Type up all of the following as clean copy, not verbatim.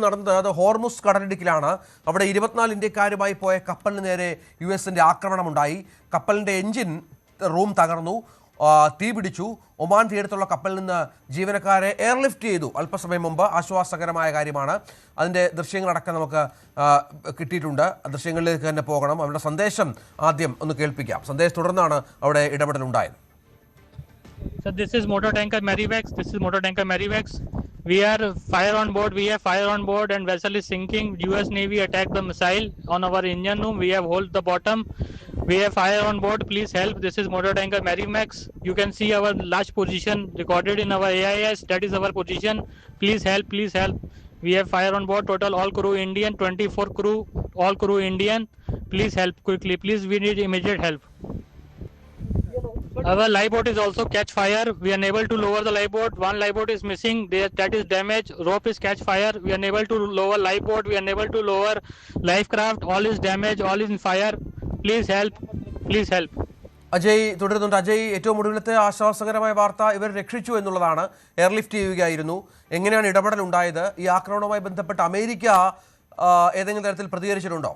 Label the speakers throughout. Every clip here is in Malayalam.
Speaker 1: നടന്നത് അത് ഹോർമുസ് കടലിടുക്കിലാണ്. അവിടെ 24 ഇന്ത്യക്കാരുമായി പോയ കപ്പലിന് നേരെ US-ന്റെ ആക്രമണമുണ്ടായി. കപ്പലിൻ്റെ എഞ്ചിൻ റൂം തകർന്നു, തീ പിടിച്ചു. ഒമാൻ തീരത്തുള്ള കപ്പലിൽ നിന്ന് ജീവനക്കാരെ എയർലിഫ്റ്റ് ചെയ്തു അല്പസമയം മുമ്പ്. ആശ്വാസകരമായ കാര്യമാണ്. അതിൻ്റെ ദൃശ്യങ്ങളടക്കം നമുക്ക് കിട്ടിയിട്ടുണ്ട്. ദൃശ്യങ്ങളിലേക്ക് തന്നെ പോകണം. അവരുടെ സന്ദേശം ആദ്യം ഒന്ന് കേൾപ്പിക്കാം. സന്ദേശം തുടർന്നാണ് അവിടെ ഇടപെടലുണ്ടായത്.
Speaker 2: So this is motor tanker Marivex. We are fire on board. We have fire on board and vessel is sinking. US Navy attacked the missile on our engine room. We have hold the bottom. We have fire on board. Please help. This is motor tanker Marivex. You can see our last position recorded in our AIS. That is our position. Please help. Please help. We have fire on board. Total all crew Indian. 24 crew. All crew Indian. Please help quickly. Please, we need immediate help. Our lifeboat is also catch fire. We are unable to lower the lifeboat. One lifeboat is missing. That is damaged. Rope is catch fire. We are unable to lower lifeboat. We are unable to lower life craft. All is damaged. All is in fire. Please help. Please help.
Speaker 1: Ajay തുടരുന്നുണ്ട്. അജയ്, ഏറ്റവും ഒടുവിലത്തെ ആശ്വാസകരമായ വാർത്ത ഇവർ രക്ഷിച്ചു എന്നുള്ളതാണ്. എയർലിഫ്റ്റ് ചെയ്യുകയായിരുന്നു. എങ്ങനെയാണ് ഇടപെടൽ ഉണ്ടായത്? ഈ ആക്രമണവുമായി ബന്ധപ്പെട്ട് അമേരിക്ക ഏതെങ്കിലും തരത്തിൽ പ്രതികരിച്ചിട്ടുണ്ടോ?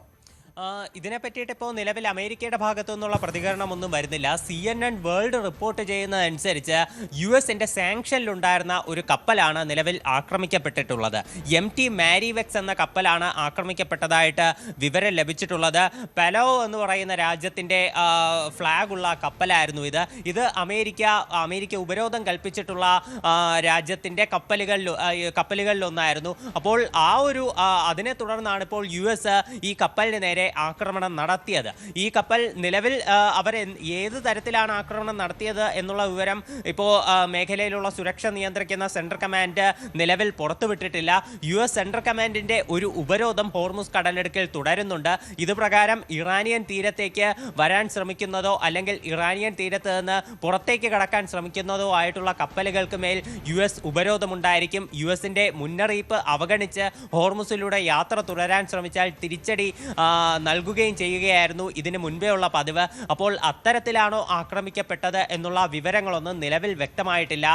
Speaker 3: ഇതിനെ പറ്റിയിട്ട് ഇപ്പോൾ നിലവിൽ അമേരിക്കയുടെ ഭാഗത്തു നിന്നുള്ള പ്രതികരണമൊന്നും വരുന്നില്ല. CNN വേൾഡ് റിപ്പോർട്ട് ചെയ്യുന്നതനുസരിച്ച് US-ന്റെ സാങ്ഷനിലുണ്ടായിരുന്ന ഒരു കപ്പലാണ് നിലവിൽ ആക്രമിക്കപ്പെട്ടിട്ടുള്ളത്. MT മാരിവെക്സ് എന്ന കപ്പലാണ് ആക്രമിക്കപ്പെട്ടതായിട്ട് വിവരം ലഭിച്ചിട്ടുള്ളത്. പെലോ എന്ന് പറയുന്ന രാജ്യത്തിൻ്റെ ഫ്ലാഗുള്ള കപ്പലായിരുന്നു ഇത് അമേരിക്ക ഉപരോധം കൽപ്പിച്ചിട്ടുള്ള രാജ്യത്തിൻ്റെ കപ്പലുകളിലൊന്നായിരുന്നു. അപ്പോൾ അതിനെ തുടർന്നാണ് ഇപ്പോൾ US ഈ കപ്പലിന് നേരെ ആക്രമണം നടത്തിയത്. ഈ കപ്പൽ നിലവിൽ അവർ ഏത് തരത്തിലാണ് ആക്രമണം നടത്തിയത് എന്നുള്ള വിവരം ഇപ്പോൾ മേഖലയിലുള്ള സുരക്ഷ നിയന്ത്രിക്കുന്ന സെൻട്രൽ കമാൻഡ് നിലവിൽ പുറത്തുവിട്ടിട്ടില്ല. US സെൻട്രൽ കമാൻഡിൻ്റെ ഒരു ഉപരോധം ഹോർമുസ് കടലിടുക്കിൽ തുടരുന്നുണ്ട്. ഇത് പ്രകാരം ഇറാനിയൻ തീരത്തേക്ക് വരാൻ ശ്രമിക്കുന്നതോ അല്ലെങ്കിൽ ഇറാനിയൻ തീരത്ത് നിന്ന് പുറത്തേക്ക് കടക്കാൻ ശ്രമിക്കുന്നതോ ആയിട്ടുള്ള കപ്പലുകൾക്ക് മേൽ US ഉപരോധമുണ്ടായിരിക്കും. US-ന്റെ മുന്നറിയിപ്പ് അവഗണിച്ച് ഹോർമുസിലൂടെ യാത്ര തുടരാൻ ശ്രമിച്ചാൽ തിരിച്ചടി നൽകുകയും ചെയ്യുകയായിരുന്നു ഇതിന് മുൻപേ ഉള്ള പതിവ്. അപ്പോൾ അത്തരത്തിലാണോ ആക്രമിക്കപ്പെട്ടത് എന്നുള്ള വിവരങ്ങളൊന്നും നിലവിൽ വ്യക്തമായിട്ടില്ല.